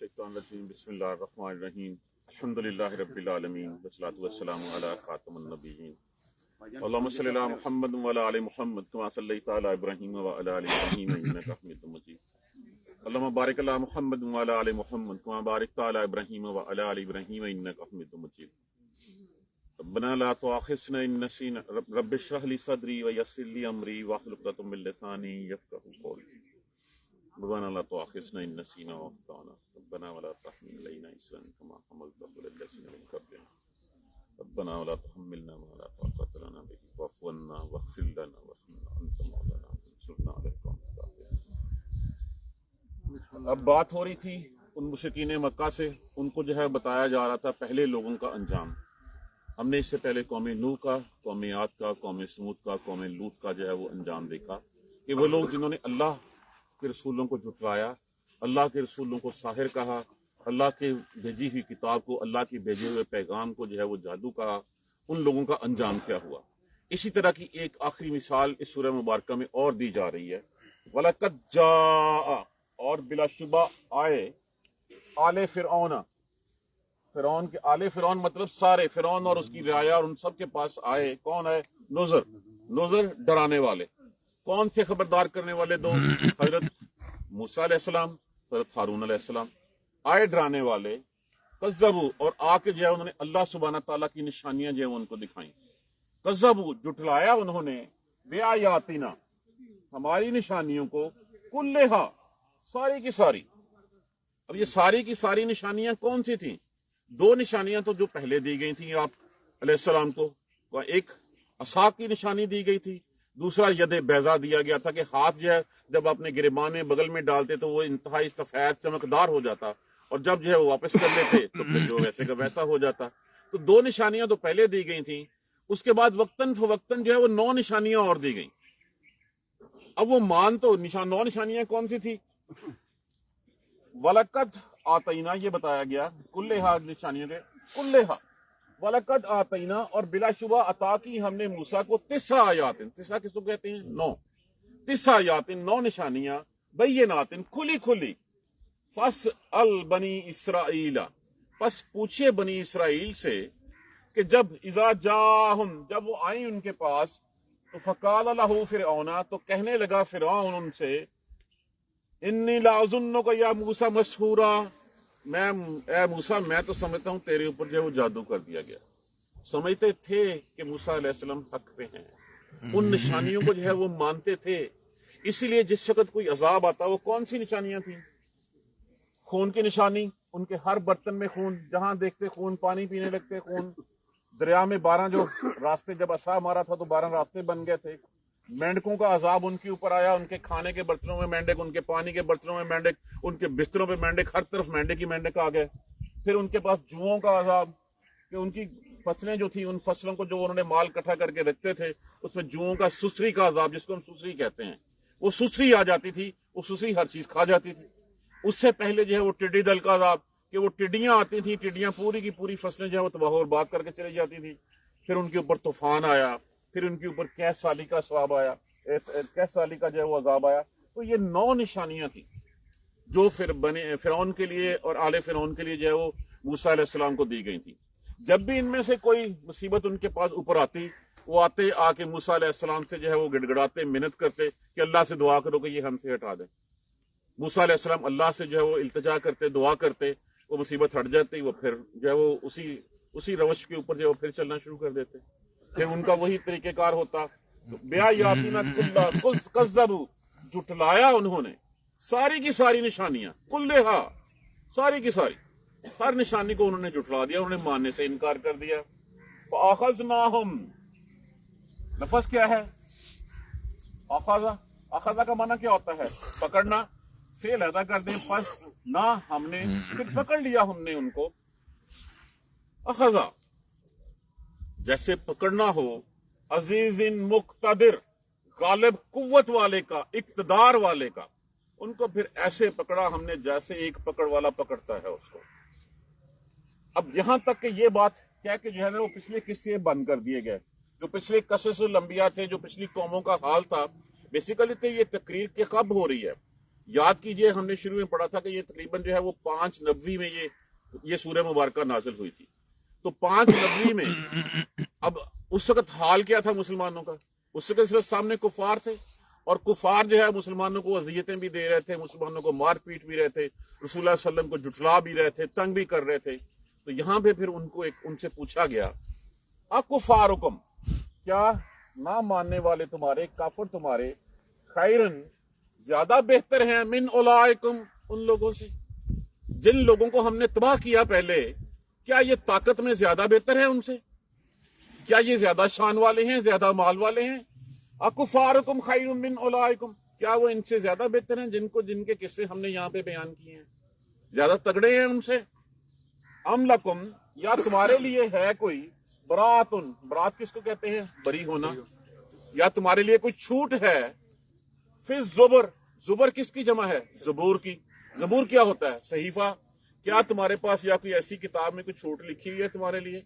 الشیطان الرجیم بسم اللہ الرحمن الرحیم الحمدللہ رب العالمین والصلاة والسلام علی خاتم النبیین اللہم صلی علی محمد وعلی آل محمد کما صلیت علی ابراہیم وعلی آل ابراہیم انک حمید مجید اللہم بارک علی محمد وعلی آل محمد کما بارکت علی ابراہیم وعلی آل ابراہیم انک حمید مجید ربنا لا تؤاخذنا ان نسینا رب اشرح لی صدری ویسر لی امری واحلل عقدۃ من لسانی یفقهوا قولی ربنا لا تؤاخذنا ان نسینا واخطأنا ربنا ولا تحمل علينا إصرا كما حملته على الذين من قبلنا ربنا ولا تحملنا ما لا طاقة لنا به واعف عنا واغفر لنا وارحمنا أنت مولانا فانصرنا على القوم الكافرين۔ اب بات ہو رہی تھی ان مشرکین مکہ سے، ان کو جو ہے بتایا جا رہا تھا پہلے لوگوں کا انجام۔ ہم نے اس سے پہلے قوم نوح کا، قوم عاد کا، قوم سمود کا، قوم لوط کا جو ہے وہ انجام دیکھا کہ وہ لوگ جنہوں نے اللہ کے رسولوں کو جھٹلایا، اللہ کے رسولوں کو ساحر کہا، اللہ کے بھیجی ہوئی کتاب کو، اللہ کے بھیجے ہوئے پیغام کو جو ہے وہ جادو کہا، ان لوگوں کا انجام کیا ہوا۔ اسی طرح کی ایک آخری مثال اس سورہ مبارکہ میں اور دی جا رہی ہے، وَلَقَدْ جَاءَ، اور بلا شبہ آئے، آل فرعون، فرعون کے آل فرعون مطلب سارے فرعون اور اس کی رعایا اور ان سب کے پاس آئے، کون ہے؟ نذر ڈرانے والے۔ کون تھے خبردار کرنے والے دو؟ حضرت موسیٰ علیہ السلام، حضرت ہارون علیہ السلام آئے ڈرانے والے۔ کذبوا، اور آ کے جو ہے انہوں نے اللہ سبحانہ تعالیٰ کی نشانیاں جو ہے ان کو دکھائیں۔ کذبوا، جھٹلایا انہوں نے، بے آیاتنا، ہماری نشانیوں کو، کلھا، ساری کی ساری۔ اب یہ ساری کی ساری نشانیاں کون سی تھیں؟ دو نشانیاں تو جو پہلے دی گئی تھیں آپ علیہ السلام کو، ایک عصا کی نشانی دی گئی تھی، دوسرا ید بیضا دیا گیا تھا کہ ہاتھ جو ہے جب اپنے گریبان میں بغل میں ڈالتے تو وہ انتہائی سفید چمکدار ہو جاتا، اور جب جو ہے وہ واپس کر لیتے تو پھر جو ویسے کا ویسا ہو جاتا۔ تو دو نشانیاں تو پہلے دی گئی تھیں، اس کے بعد وقتاً فوقتاً جو ہے وہ 9 نشانیاں اور دی گئیں۔ اب وہ مان تو 9 نشانیاں کون سی تھی؟ وَلَقَدْ آتَيْنَا، یہ بتایا گیا کلھا نشانیوں کے، کلھا وَلَقَدْ آتَيْنَا، اور بلا شبہ عطا کی ہم نے موسیٰ کو 9 آیات، 9 کس کو کہتے ہیں؟ 9 آیات، 9 نشانیاں، بینات، کھلی کھلی۔ فَاسْأَلْ بَنِي إِسْرَائِيلَ، پس پوچھے بنی اسرائیل سے کہ جب اذا جاہم، جب وہ آئیں ان کے پاس، تو فقال لہ فرعون، تو کہنے لگا فرعون ان سے، انی لأظنک یا موسیٰ مسحورا، اے موسیٰ میں تو سمجھتا ہوں تیرے اوپر جو ہے وہ جادو کر دیا گیا۔ سمجھتے تھے کہ موسیٰ علیہ السلام حق پہ ہیں، ان نشانیوں کو جو ہے وہ مانتے تھے۔ اسی لیے جس وقت کوئی عذاب آتا، وہ کون سی نشانیاں تھیں؟ خون کی نشانی، ان کے ہر برتن میں خون، جہاں دیکھتے خون، پانی پینے لگتے خون۔ دریا میں 12 جو راستے، جب عصا مارا تھا تو 12 راستے بن گئے تھے۔ مینڈکوں کا عذاب ان کے اوپر آیا، ان کے کھانے کے برتنوں میں مینڈک، ان کے پانی کے برتنوں میں مینڈک، ان کے بستروں پہ مینڈک، ہر طرف مینڈک ہی مینڈک آ گئے۔ پھر ان کے پاس جوؤں کا عذاب، کہ ان کی فصلیں جو تھیں، ان فصلوں کو جو انہوں نے مال اکٹھا کر کے رکھتے تھے، اس میں جوؤں کا، سسری کا عذاب، جس کو ہم سسری کہتے ہیں، وہ سسری آ جاتی تھی، وہ سسری ہر چیز کھا جاتی تھی۔ اس سے پہلے جو ہے وہ ٹڈی دل کا عذاب، کہ وہ ٹڈیاں آتی تھیں، ٹڈیاں پوری کی پوری فصلیں جو ہے وہ تباہ و برباد کر کے چلی جاتی تھی۔ پھر ان کے اوپر طوفان آیا، پھر ان کے اوپر 21 سالی کا ثواب آیا، 21 سالی کا جو ہے وہ عذاب آیا۔ تو یہ 9 نشانیاں تھیں جو پھر فرعون کے لیے اور آل فرعون کے لیے جو ہے وہ موسیٰ علیہ السلام کو دی گئی تھی۔ جب بھی ان میں سے کوئی مصیبت ان کے پاس اوپر آتی، وہ آتے آ کے موسیٰ علیہ السلام سے جو ہے وہ گڑ گڑاتے، منت کرتے کہ اللہ سے دعا کرو کہ یہ ہم سے ہٹا دیں۔ موسیٰ علیہ السلام اللہ سے جو ہے وہ التجا کرتے، دعا کرتے، وہ مصیبت ہٹ جاتی، وہ پھر جو ہے وہ اسی روش کے اوپر جو ہے وہ پھر چلنا شروع کر دیتے۔ پھر ان کا وہی طریقہ کار ہوتا۔ بِآیاتِنَا کُلَّا کَذَّبُوا، جھٹلایا انہوں نے ساری کی ساری نشانیاں، کلھا، ساری کی ساری، ہر نشانی کو انہوں نے جھٹلا دیا، انہوں نے ماننے سے انکار کر دیا۔ فَأَخَذْنَاهُمْ، لفظ کیا ہے؟ اخذہ کا معنی کیا ہوتا ہے؟ پکڑنا، فعل ادا کر دیں، پس نہ ہم نے، پھر پکڑ لیا ہم نے ان کو۔ اخذہ جیسے پکڑنا ہو، عزیز مقتدر، غالب قوت والے کا، اقتدار والے کا، ان کو پھر ایسے پکڑا ہم نے جیسے ایک پکڑ والا پکڑتا ہے اس کو۔ اب یہاں تک کہ یہ بات کہہ کے جو ہے نا وہ پچھلے قصے بند کر دیے گئے، جو پچھلے قصص الانبیاء تھے، جو پچھلی قوموں کا حال تھا۔ بیسیکلی تو یہ تقریر کے کب ہو رہی ہے؟ یاد کیجئے ہم نے شروع میں پڑھا تھا کہ یہ تقریباً جو ہے وہ 590 میں یہ سورہ مبارکہ نازل ہوئی تھی. تو 590 میں اب اس وقت حال کیا تھا مسلمانوں کا؟ اس وقت صرف سامنے کفار تھے، اور کفار جو ہے مسلمانوں کو اذیتیں بھی دے رہے تھے، مسلمانوں کو مار پیٹ بھی رہے تھے، رسول اللہ صلی اللہ علیہ وسلم کو جھٹلا بھی رہے تھے، تنگ بھی کر رہے تھے. تو یہاں پہ پھر ان سے پوچھا گیا اکفارکم، کیا نہ ماننے والے تمہارے، کافر تمہارے، خیرن زیادہ بہتر ہیں، من اولائکم ان لوگوں سے جن لوگوں کو ہم نے تباہ کیا پہلے، کیا یہ طاقت میں زیادہ بہتر ہے ان سے؟ کیا یہ زیادہ شان والے ہیں، زیادہ مال والے ہیں؟ اکفارکم خیر من اولائکم، کیا وہ ان سے زیادہ بہتر ہیں جن کے قصے ہم نے یہاں پہ بیان کیے ہیں، زیادہ تگڑے ہیں ان سے؟ ام لکم، یا تمہارے لیے ہے کوئی براتن، برات کس کو کہتے ہیں؟ بری ہونا. یا تمہارے لیے کوئی چھوٹ ہے فی الزبر، زبر کس کی جمع ہے؟ زبور کی. زبور کیا ہوتا ہے؟ صحیفہ. کیا تمہارے پاس یا کوئی ایسی کتاب میں کوئی چھوٹ لکھی ہوئی ہے تمہارے لیے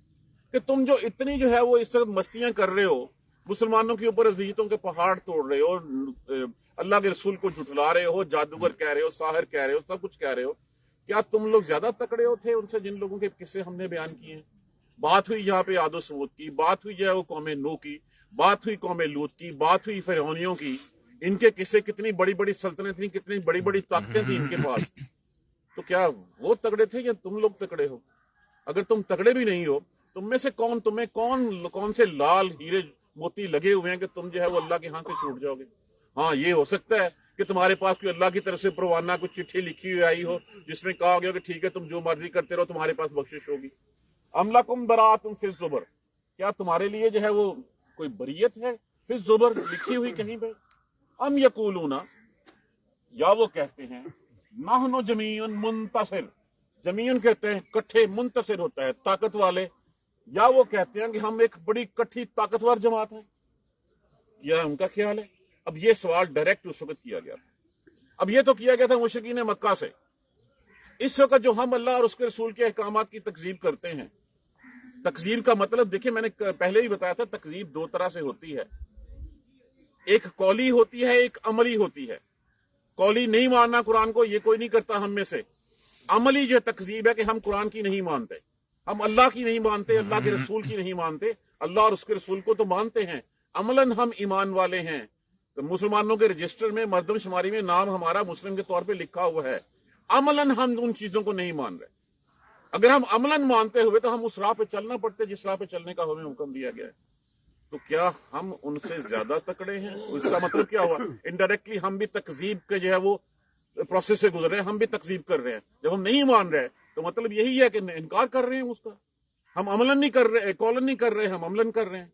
کہ تم جو اتنی جو ہے وہ اس وقت مستیاں کر رہے ہو، مسلمانوں کے اوپر اذیتوں کے پہاڑ توڑ رہے ہو، اللہ کے رسول کو جھٹلا رہے ہو، جادوگر کہہ رہے ہو، ساحر کہہ رہے ہو، سب کچھ کہہ رہے ہو، کیا تم لوگ زیادہ تکڑے ہو تھے ان سے جن لوگوں کے قصے ہم نے بیان کیے ہیں؟ بات ہوئی یہاں پہ عاد و سمود کی، بات ہوئی جو ہے وہ قوم نوح کی، بات ہوئی قوم لوط کی، بات ہوئی فرعونیوں کی. ان کے قصے کتنی بڑی بڑی سلطنتیں تھیں، کتنی بڑی بڑی طاقتیں تھیں ان کے پاس. تو کیا وہ تگڑے تھے یا تم لوگ تگڑے ہو؟ اگر تم تگڑے بھی نہیں ہو، تم میں سے تمہیں کون سے لال ہیرے موتی لگے ہوئے ہیں کہ تم جو ہے وہ اللہ کے ہاں سے چھوٹ جاؤ گے؟ ہاں یہ ہو سکتا ہے کہ تمہارے پاس کوئی اللہ کی طرف سے پروانہ کوئی چٹھی لکھی ہوئی آئی ہو جس میں کہا گیا کہ ٹھیک ہے تم جو مرضی کرتے رہو، تمہارے پاس بخشش ہوگی. ام لکم براتن فی الزبر، کیا تمہارے لیے جو ہے وہ کوئی بریت ہے فی الزبر لکھی ہوئی کہیں پہ؟ ام یقولون، یا وہ کہتے ہیں نحن جمیع منتصر، جمیع کہتے ہیں کٹھے، منتصر ہوتا ہے طاقت والے، یا وہ کہتے ہیں کہ ہم ایک بڑی کٹھی طاقتور جماعت ہیں. کیا ان کا خیال ہے؟ اب یہ سوال ڈائریکٹ اس وقت کیا گیا تھا. اب یہ تو کیا گیا تھا مشرکین مکہ سے. اس وقت جو ہم اللہ اور اس کے رسول کے احکامات کی تکذیب کرتے ہیں، تکذیب کا مطلب دیکھیں میں نے پہلے ہی بتایا تھا، تکذیب دو طرح سے ہوتی ہے، ایک قولی ہوتی ہے، ایک عملی ہوتی ہے. قولی نہیں ماننا قرآن کو، یہ کوئی نہیں کرتا ہم میں سے. عملی جو تکذیب ہے کہ ہم قرآن کی نہیں مانتے، ہم اللہ کی نہیں مانتے، اللہ کے رسول کی نہیں مانتے. اللہ اور اس کے رسول کو تو مانتے ہیں، عملاً ہم ایمان والے ہیں. تو مسلمانوں کے رجسٹر میں مردم شماری میں نام ہمارا مسلم کے طور پہ لکھا ہوا ہے، عملاً ہم ان چیزوں کو نہیں مان رہے. اگر ہم عملاً مانتے ہوئے تو ہم اس راہ پہ چلنا پڑتے جس راہ پہ چلنے کا ہمیں حکم دیا گیا ہے. تو کیا ہم ان سے زیادہ تکڑے ہیں؟ اس کا مطلب کیا ہوا؟ انڈائریکٹلی ہم بھی تکذیب کے جو ہے وہ پروسیس سے گزر رہے ہیں، ہم بھی تکذیب کر رہے ہیں. جب ہم نہیں مان رہے تو مطلب یہی ہے کہ انکار کر رہے ہیں اس کا. ہم عملاً نہیں کر رہے، قولاً نہیں کر رہے، ہم عملاً کر رہے ہیں.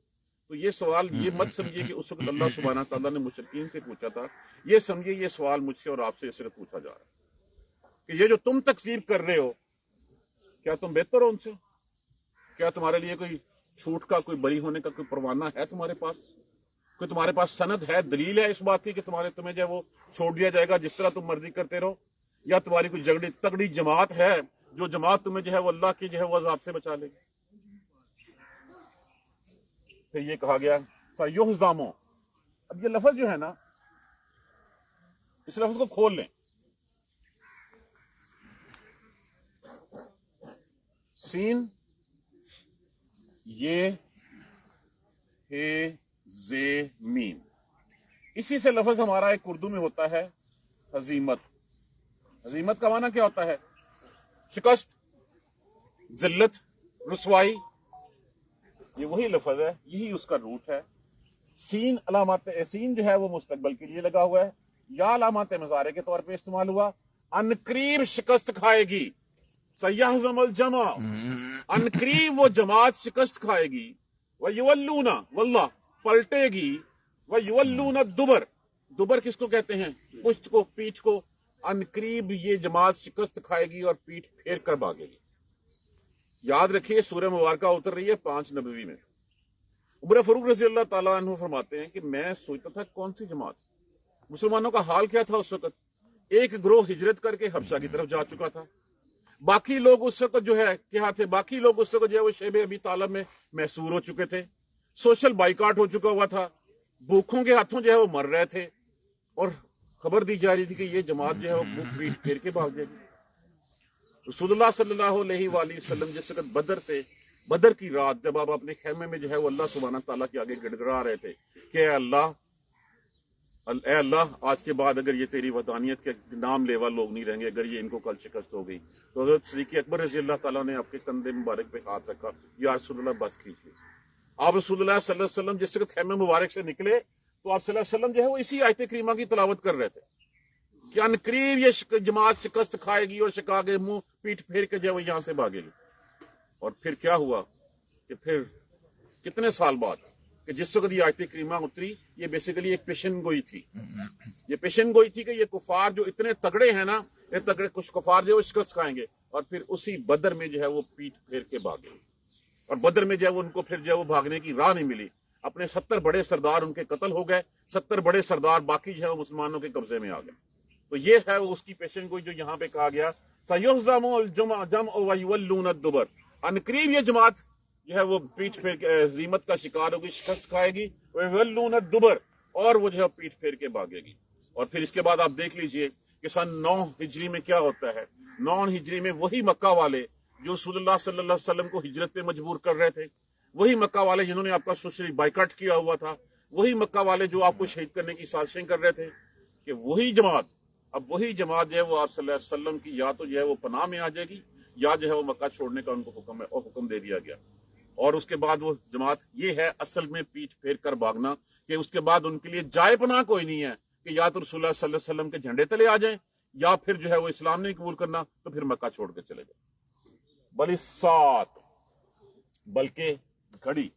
تو یہ سوال یہ مت سمجھیے کہ اس وقت اللہ سبحانہ تعالیٰ نے مشرکین سے پوچھا تھا، یہ سمجھیے یہ سوال مجھ سے اور آپ سے صرف پوچھا جا رہا ہے کہ یہ جو تم تکذیب کر رہے ہو، کیا تم بہتر ہو ان سے؟ کیا تمہارے لیے کوئی چھوٹ کا، کوئی بری ہونے کا کوئی پروانہ ہے تمہارے پاس؟ کوئی تمہارے پاس سند ہے، دلیل ہے اس بات کی کہ تمہیں جو ہے وہ چھوڑ دیا جائے گا جس طرح تم مرضی کرتے رہو؟ یا تمہاری کوئی تگڑی جماعت ہے جو جماعت تمہیں جو ہے وہ اللہ کی جو ہے وہ عذاب سے بچا لے گی؟ پھر یہ کہا گیا سَيُحْزَمُ. اب یہ لفظ جو ہے نا، اس لفظ کو کھول لیں. سین یہ ہے زے میم، اسی سے لفظ ہمارا ایک اردو میں ہوتا ہے ہزیمت. ہزیمت کا معنی کیا ہوتا ہے؟ شکست، ذلت، رسوائی. یہ وہی لفظ ہے، یہی اس کا روٹ ہے. سین علامات، سین جو ہے وہ مستقبل کے لیے لگا ہوا ہے، یا علامات مضارع کے طور پہ استعمال ہوا. ان قریب شکست کھائے گی، سیحزم الجمع، ان قریب وہ جماعت شکست کھائے گی. وَيُوَلُّونَ، واللہ پلٹے گی. وَيُوَلُّونَ الدُّبُرَ، دبر کس کو کہتے ہیں؟ پشت کو، پیٹھ کو. ان قریب یہ جماعت شکست کھائے گی اور پیٹھ پھیر کر بھاگے گی. یاد رکھیے سورہ مبارکہ اتر رہی ہے 590 میں. عمر فاروق رضی اللہ تعالیٰ عنہ فرماتے ہیں کہ میں سوچتا تھا کون سی جماعت، مسلمانوں کا حال کیا تھا اس وقت. ایک گروہ ہجرت کر کے حبشہ کی طرف جا چکا تھا، باقی لوگ اس وقت جو ہے کیا تھے، باقی لوگ اس وقت جو ہے وہ شیب ابی طالب میں محصور ہو چکے تھے، سوشل بائیکاٹ ہو چکا ہوا تھا، بھوکھوں کے ہاتھوں جو ہے وہ مر رہے تھے، اور خبر دی جا رہی تھی کہ یہ جماعت جو ہے وہ منہ پیٹ پھیر کے بھاگ جائے گی۔ رسول اللہ صلی اللہ علیہ وآلہ وسلم جس وقت بدر کی رات جب آپ اپنے خیمے میں جو ہے وہ اللہ سبحانہ تعالیٰ کے آگے گڑ گڑا رہے تھے کہ اے اللہ آج کے بعد اگر یہ تیری وحدانیت کے نام لیوا لوگ نہیں رہیں گے، اگر یہ ان کو کل شکست ہو گئی، تو حضرت صدیق اکبر رضی اللہ تعالیٰ نے آپ کے کندھے مبارک پہ ہاتھ رکھا، یا رسول اللہ بس کیجیے۔ آپ رسول اللہ صلی اللہ علیہ وسلم جس وقت خیمے مبارک سے نکلے تو آپ صلی اللہ علیہ وسلم جو ہے وہ اسی آیت کریمہ کی تلاوت کر رہے تھے کہ ان قریب یہ جماعت شکست کھائے گی اور شکا کے منہ پیٹ پھیر کے جو ہے وہ یہاں سے بھاگے گی۔ اور پھر کیا ہوا کہ پھر کتنے سال بعد کہ جس وقت یہ آیت کریمہ اتری، یہ بیسیکلی ایک پیشن گوئی تھی۔ یہ پیشن گوئی تھی کہ یہ کفار جو اتنے تگڑے ہیں نا، یہ تگڑے کچھ کفار جو ہے وہ شکست کھائیں گے، اور پھر اسی بدر میں جو ہے وہ پیٹ پھیر کے بھاگے، اور بدر میں جو ہے ان کو پھر جو ہے وہ بھاگنے کی راہ نہیں ملی۔ اپنے 70 بڑے سردار ان کے قتل ہو گئے، 70 بڑے سردار باقی جو ہے وہ مسلمانوں کے قبضے میں آ گئے۔ تو یہ ہے وہ اس کی پیشن گوئی جو یہاں پہ کہا گیا سَيُهْزَمُ الْجَمْعُ وَيُوَلُّونَ الدُّبُرَ، ان قریب یہ جماعت جو ہے وہ پیٹ پھیر کے ہزیمت کا شکار ہوگی، شکست کھائے گی، وَيُوَلُّونَ الدُّبُرَ، اور وہ جو ہے پیٹ پھیر کے بھاگے گی۔ اور پھر اس کے بعد آپ دیکھ لیجئے کہ سن 9 ہجری میں کیا ہوتا ہے۔ 9 ہجری میں وہی مکہ والے جو رسول اللہ صلی اللہ علیہ وسلم کو ہجرت پہ مجبور کر رہے تھے، وہی مکہ والے جنہوں نے آپ کا سوشلی بائیکاٹ کیا ہوا تھا، وہی مکہ والے جو آپ کو شہید کرنے کی سازشیں کر رہے تھے، کہ وہی جماعت جو ہے وہ آپ صلی اللہ علیہ وسلم کی یا تو جو ہے وہ پناہ میں آ جائے گی، یا جو ہے وہ مکہ چھوڑنے کا ان کو حکم دے دیا گیا۔ اور اس کے بعد وہ جماعت، یہ ہے اصل میں پیٹ پھیر کر بھاگنا، کہ اس کے بعد ان کے لیے جائے پناہ کوئی نہیں ہے کہ یا تو رسول اللہ صلی اللہ علیہ وسلم کے جھنڈے تلے آ جائیں، یا پھر جو ہے وہ اسلام نہیں قبول کرنا تو پھر مکہ چھوڑ کے چلے جائیں۔ بلسات، بلکہ گھڑی،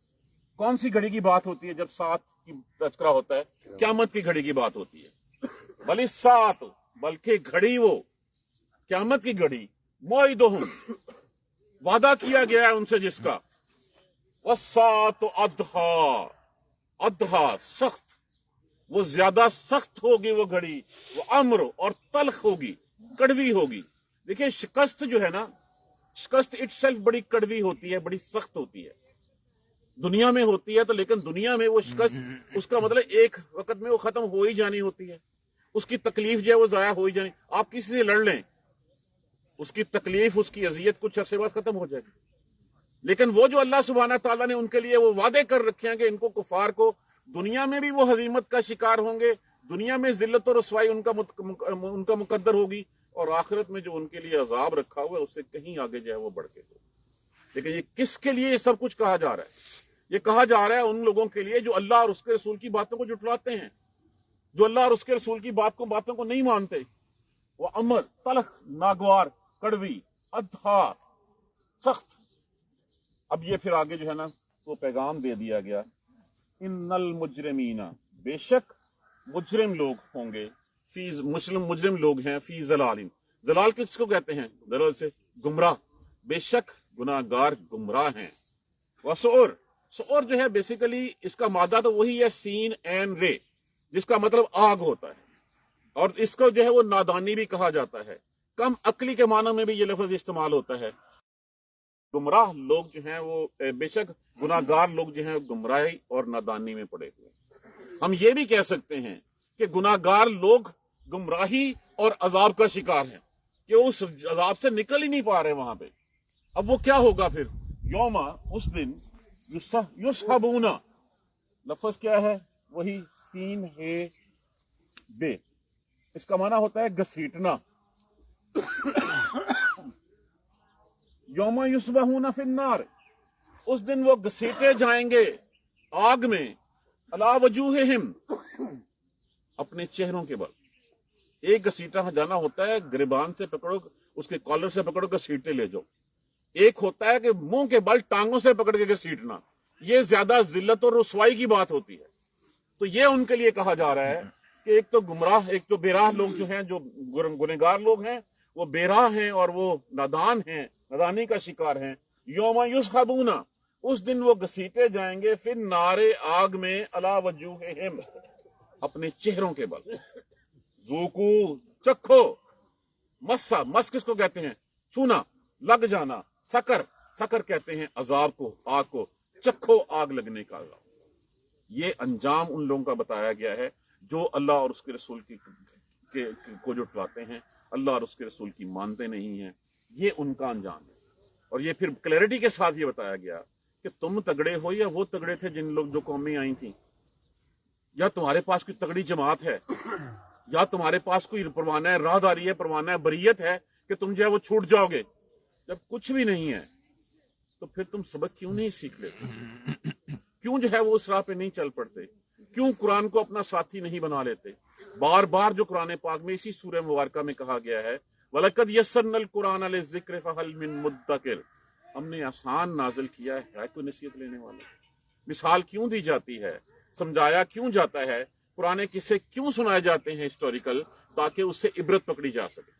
کون سی گھڑی کی بات ہوتی ہے جب سات کی تذکرہ ہوتا ہے؟ قیامت کی گھڑی کی بات ہوتی ہے۔ بلسات، بلکہ گھڑی، وہ قیامت کی گھڑی، موعدہم، وعدہ کیا گیا ہے ان سے جس کا، والساعۃ ادھا، ادھا سخت، وہ زیادہ سخت ہوگی وہ گھڑی، وہ امر اور تلخ ہوگی، کڑوی ہوگی۔ دیکھیں شکست جو ہے نا، شکست اٹ سیلف بڑی کڑوی ہوتی ہے، بڑی سخت ہوتی ہے، دنیا میں ہوتی ہے تو، لیکن دنیا میں وہ شکست اس کا مطلب ایک وقت میں وہ ختم ہو ہی جانی ہوتی ہے، اس کی تکلیف جو ہے وہ ضائع ہو ہی جانی۔ آپ کسی سے لڑ لیں، اس کی تکلیف، اس کی اذیت کچھ عرصے بعد ختم ہو جائے گی، لیکن وہ جو اللہ سبحانہ تعالیٰ نے ان کے لیے وہ وعدے کر رکھے ہیں کہ ان کو کفار کو دنیا میں بھی وہ ہزیمت کا شکار ہوں گے، دنیا میں ذلت و رسوائی ان کا مقدر ہوگی، اور آخرت میں جو ان کے لیے عذاب رکھا ہوا ہے اس سے کہیں آگے جو ہے وہ بڑھ کے ہو۔ لیکن یہ کس کے لیے یہ سب کچھ کہا جا رہا ہے؟ یہ کہا جا رہا ہے ان لوگوں کے لیے جو اللہ اور اس کے رسول کی باتوں کو جھٹلاتے ہیں، جو اللہ اور اس کے رسول کی باتوں کو نہیں مانتے۔ وہ امر، تلخ، ناگوار، کڑوی، ادھا، سخت۔ اب یہ پھر آگے جو ہے نا وہ پیغام دے دیا گیا، ان المجرمین، بے شک مجرم لوگ ہوں گے، مجرم لوگ ہیں، فی ضلال، ضلال کس کو کہتے ہیں؟ ضلال سے گمراہ، بے شک گناہگار گمراہ ہیں۔ وسعور، سعور جو ہے بیسیکلی اس کا مادہ تو وہی ہے سین این رے، جس کا مطلب آگ ہوتا ہے، اور اس کو جو ہے وہ نادانی بھی کہا جاتا ہے، کم عقلی کے معنی میں بھی یہ لفظ استعمال ہوتا ہے۔ گمراہ لوگ جو ہیں وہ بے شک گناہگار لوگ جو ہیں گمراہی اور نادانی میں پڑے ہوئے۔ ہم یہ بھی کہہ سکتے ہیں کہ گناہگار لوگ گمراہی اور عذاب کا شکار ہیں، کہ اس عذاب سے نکل ہی نہیں پا رہے وہاں پہ۔ اب وہ کیا ہوگا پھر؟ یوما، اس دن، یسحبون، لفظ کیا ہے؟ وہی سین ہے بے، اس کا معنی ہوتا ہے گھسیٹنا۔ یوم یصبحون فی النار، اس دن وہ گھسیٹے جائیں گے آگ میں، علی وجوہہم، اپنے چہروں کے بل۔ ایک گھسیٹا جانا ہوتا ہے گریبان سے پکڑو، اس کے کالر سے پکڑو، گھسیٹے لے جاؤ۔ ایک ہوتا ہے کہ منہ کے بل ٹانگوں سے پکڑ کے گھسیٹنا، یہ زیادہ ذلت اور رسوائی کی بات ہوتی ہے۔ تو یہ ان کے لیے کہا جا رہا ہے کہ ایک تو گمراہ، ایک تو بے راہ لوگ جو ہیں، جو گنہگار لوگ ہیں، وہ بے راہ ہیں اور وہ نادان ہیں، نادانی کا شکار ہیں۔ یوم یسحبون، اس دن وہ گھسیٹے جائیں گے، فی النار، آگ میں، علی وجوہہم، اپنے چہروں کے بل۔ ذوقو، چکھو، مسا، مس کس کو کہتے ہیں؟ چھونا، لگ جانا۔ سکر، سکر کہتے ہیں عذاب کو، آگ کو، چکھو آگ لگنے کا عذاب۔ یہ انجام ان لوگوں کا بتایا گیا ہے جو اللہ اور اس کے رسول کی کو جھٹلاتے ہیں, اللہ اور اس کے رسول کی مانتے نہیں ہیں. یہ ان کا انجام ہے. اور یہ پھر کلیئرٹی کے ساتھ یہ بتایا گیا کہ تم تگڑے ہو یا وہ تگڑے تھے جن لوگ جو قومیں آئی تھیں, یا تمہارے پاس کوئی تگڑی جماعت ہے, یا تمہارے پاس کوئی پروانہ راہداری ہے, پروانہ بریت ہے کہ تم جو ہے وہ چھوٹ جاؤ گے. جب کچھ بھی نہیں ہے تو پھر تم سبق کیوں نہیں سیکھ لیتے؟ کیوں جو ہے وہ اس راہ پہ نہیں چل پڑتے؟ کیوں قرآن کو اپنا ساتھی نہیں بنا لیتے؟ بار بار جو قرآن پاک میں اسی سورہ مبارکہ میں کہا گیا ہے وَلَقَدْ يَسَّرْنَا الْقُرْآنَ لِلذِّكْرِ فَهَلْ مِن مُدَّكِرٍ, ہم نے آسان نازل کیا ہے کوئی نصیحت لینے والا؟ مثال کیوں دی جاتی ہے, سمجھایا کیوں جاتا ہے, پرانے قصے کیوں سنائے جاتے ہیں ہسٹوریکل, تاکہ اس سے عبرت پکڑی جا سکے.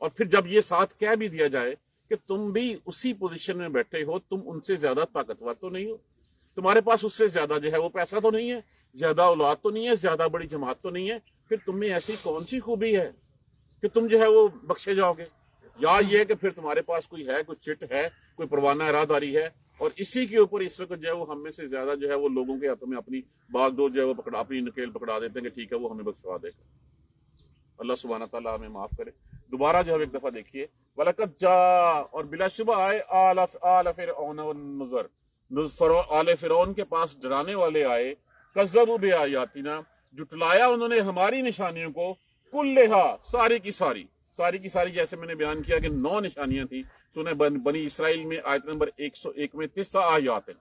اور پھر جب یہ ساتھ کہہ بھی دیا جائے کہ تم بھی اسی پوزیشن میں بیٹھے ہو, تم ان سے زیادہ طاقتور تو نہیں ہو, تمہارے پاس اس سے زیادہ جو ہے وہ پیسہ تو نہیں ہے, زیادہ اولاد تو نہیں ہے, زیادہ بڑی جماعت تو نہیں ہے, پھر تم میں ایسی کون سی خوبی ہے کہ تم جو ہے وہ بخشے جاؤ گے؟ یا یہ کہ پھر تمہارے پاس کوئی ہے, کوئی چٹ ہے, کوئی پروانہ اراداری ہے, اور اسی کے اوپر اس وقت جو ہے وہ ہم میں سے زیادہ جو ہے وہ لوگوں کے ہاتھوں میں اپنی باغ دو جو ہے وہ پکڑا, اپنی نکیل پکڑا دیتے ہیں کہ ٹھیک ہے وہ ہمیں بخشوا دے گا. اللہ سبحانہ تعالیٰ ہمیں معاف کرے. دوبارہ جو ہے ایک دفعہ دیکھیے وَلَقَدْ جَاءَ, اور بلا شبہ آئے آل فرعون والنذر, آل فرعون کے پاس ڈرانے والے آئے, کذبوا بآیاتنا, جٹلایا انہوں نے ہماری نشانیوں کو, کلھا, ساری کی ساری, جیسے میں نے بیان کیا کہ 9 نشانیاں تھیں سورہ بنی اسرائیل میں آیت نمبر 101 میں 9 آیات ہیں,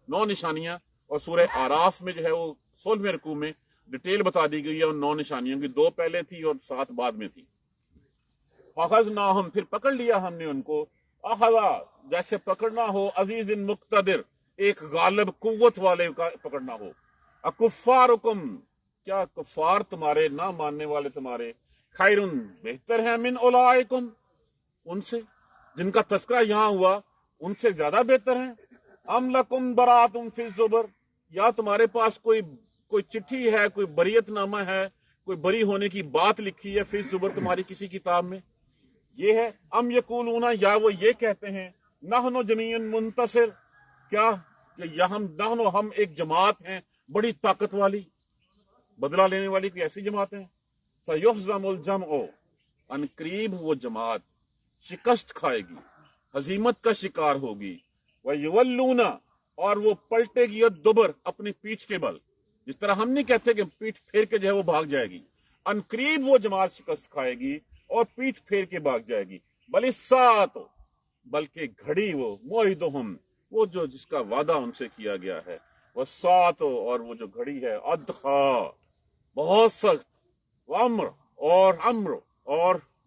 9 نشانیاں. اور سورہ آراف میں جو ہے وہ 16ویں رکوع میں ڈیٹیل بتا دی گئی ہے ان 9 نشانیوں کی, 2 پہلے تھی اور 7 بعد میں تھی. فَأَخَذْنَاهُمْ, پھر پکڑ لیا ہم نے ان کو, اخذا, جیسے پکڑنا ہو عزیز مقتدر, ایک غالب قوت والے کا پکڑنا ہو. اکفارکم, کیا کفار تمہارے, نہ ماننے والے تمہارے, خیرن, بہتر ہیں, من اولائکم, ان سے جن کا تذکرہ یہاں ہوا ان سے زیادہ بہتر ہیں. ام لکم براتم فی الزبر, یا تمہارے پاس کوئی چٹھی ہے, کوئی بریت نامہ ہے, کوئی بری ہونے کی بات لکھی ہے فی الزبر, تمہاری کسی کتاب میں. یہ ہے ام یقولون, یا وہ یہ کہتے ہیں نحن جمیع منتصر, کیا کہ ہم ایک جماعت ہیں بڑی طاقت والی, بدلہ لینے والی کوئی ایسی جماعت ہے. سیحزم الجمع, ان قریب وہ جماعت شکست کھائے گی, ہزیمت کا شکار ہوگی. ویولون, اور وہ پلٹے گی الدبر, اپنی پیٹھ کے بل, جس طرح ہم نہیں کہتے کہ پیٹھ پھیر کے جو ہے وہ بھاگ جائے گی, ان قریب وہ جماعت شکست کھائے گی اور پیٹھ پھیر کے بھاگ جائے گی. بل الساعۃ, بلکہ گھڑی, وہ موعدہم, وہ جو جس کا وعدہ ان سے کیا گیا ہے, والساعۃ, اور وہ جو گھڑی ہے, ادھا, بہت سخت, وامر, اور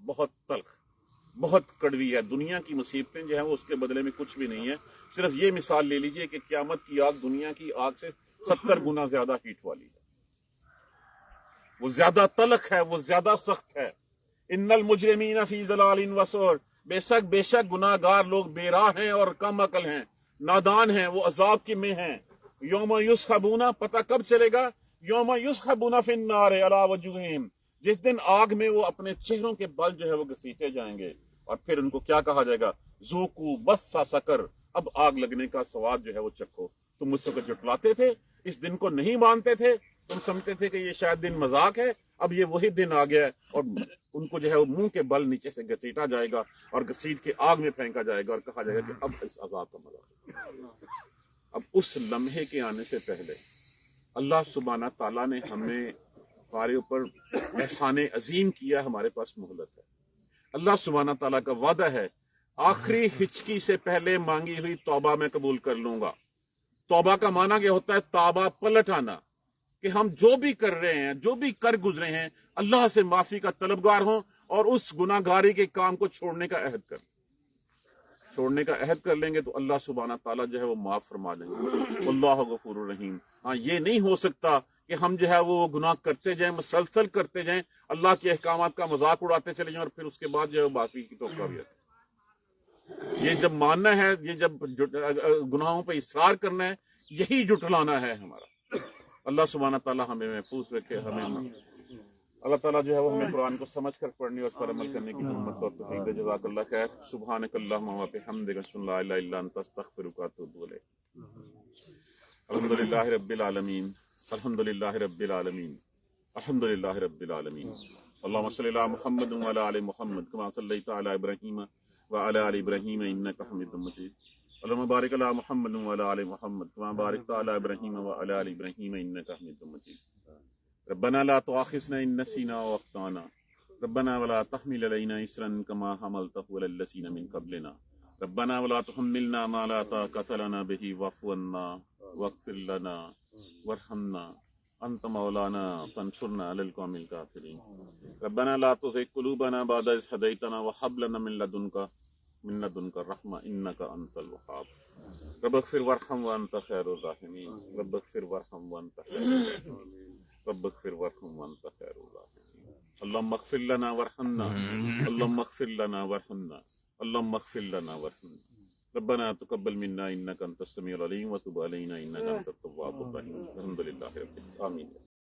بہت تلخ, بہت کڑوی ہے. دنیا کی مصیبتیں جو ہیں وہ اس کے بدلے میں کچھ بھی نہیں ہے. صرف یہ مثال لے لیجئے کہ قیامت کی آگ دنیا کی آگ سے 70 گنا زیادہ ہیٹ والی ہے, وہ زیادہ تلخ ہے, وہ زیادہ سخت ہے. ان المجرمین فی ضلال وسعر, بے شک گناہ گار لوگ بے راہ ہیں اور کم عقل ہیں, نادان ہیں, وہ عذاب کی میں ہیں. یوم یسحبون, پتہ کب چلے گا, یوم یسحبون فی النار علی وجوہہم, جس دن آگ میں وہ اپنے چہروں کے بل جو ہے وہ گھسیٹے جائیں گے, اور پھر ان کو کیا کہا جائے گا, ذوقوا مس سقر, اب آگ لگنے کا سواد جو ہے وہ چکھو. تم مجھ سے جھٹلاتے تھے, اس دن کو نہیں مانتے تھے, تم سمجھتے تھے کہ یہ شاید دن مذاق ہے, اب یہ وہی دن آ گیا ہے, اور ان کو جو ہے وہ منہ کے بل نیچے سے گھسیٹا جائے گا اور گھسیٹ کے آگ میں پھینکا جائے گا, اور کہا جائے گا کہ اب اس عذاب کا مزہ. اب اس لمحے کے آنے سے پہلے اللہ سبحانہ تعالیٰ نے ہمیں ہمارے اوپر احسان عظیم کیا, ہمارے پاس مہلت ہے. اللہ سبحانہ تعالیٰ کا وعدہ ہے, آخری ہچکی سے پہلے مانگی ہوئی توبہ میں قبول کر لوں گا. توبہ کا معنی کیا ہوتا ہے, توبہ پلٹ آنا, کہ ہم جو بھی کر رہے ہیں, جو بھی کر گزرے ہیں, اللہ سے معافی کا طلبگار ہوں, اور اس گناہ گاری کے کام کو چھوڑنے کا عہد کر لیں گے تو اللہ سبحانہ تعالیٰ جو ہے وہ معاف فرما دیں گے. اللہ غفور الرحیم. ہاں, یہ نہیں ہو سکتا کہ ہم جو ہے وہ گناہ کرتے جائیں, مسلسل کرتے جائیں, اللہ کے احکامات کا مذاق اڑاتے چلے جائیں, اور پھر اس کے بعد جو ہے باقی کی توقع بھی ہے. یہ جب ماننا ہے, یہ جب گناہوں پہ اصرار کرنا ہے, یہی جٹلانا ہے ہمارا. اللہ سبحانہ تعالیٰ ہمیں محفوظ رکھے. ہمیں اللہ تعالیٰ جو ہے وہ ہمیں قرآن کو سمجھ کر پڑھنے اور اس پر عمل کرنے کی ہمت اور توفیق دے. جزاک اللہ خیر. سبحانک اللہم و بحمدک, اشہد ان لا الہ الا انت, استغفرک و اتوب الیک. الحمدللہ رب العالمین, الحمدللہ رب العالمین, الحمدللہ رب العالمین. اللهم صل على محمد وعلى آل محمد كما صليت على إبراهيم وعلى آل إبراهيم إنك حميد مجيد اللهم بارك على محمد وعلى آل محمد كما باركت على إبراهيم وعلى آل إبراهيم إنك حميد مجيد ربنا لا تؤاخذنا إن نسينا وأخطأنا ربنا ولا تحمل علينا إصرا كما حملته على الذين من قبلنا ربنا ولا تحملنا ما لا طاقة لنا به واعف عنا واغفر لنا وارحمنا أنت مولانا فانصرنا على القوم الكافرين ربنا لا تزغ قلوبنا بعد إذ هديتنا وهب لنا من لدنك الرحمة إنك أنت الوهاب رب اغفر وارحم وأنت خير الراحمين رب اغفر وارحم وأنت خير الراحمين رب اغفر وارحم وأنت خير الراحمين اللهم اغفر لنا وارحمنا اللهم اغفر لنا وارحمنا اللهم اغفر لنا وارحمنا ربنا تقبل منا انك انت السميع العليم وتب علينا انك انت التواب الرحيم الحمد لله رب العالمين آمين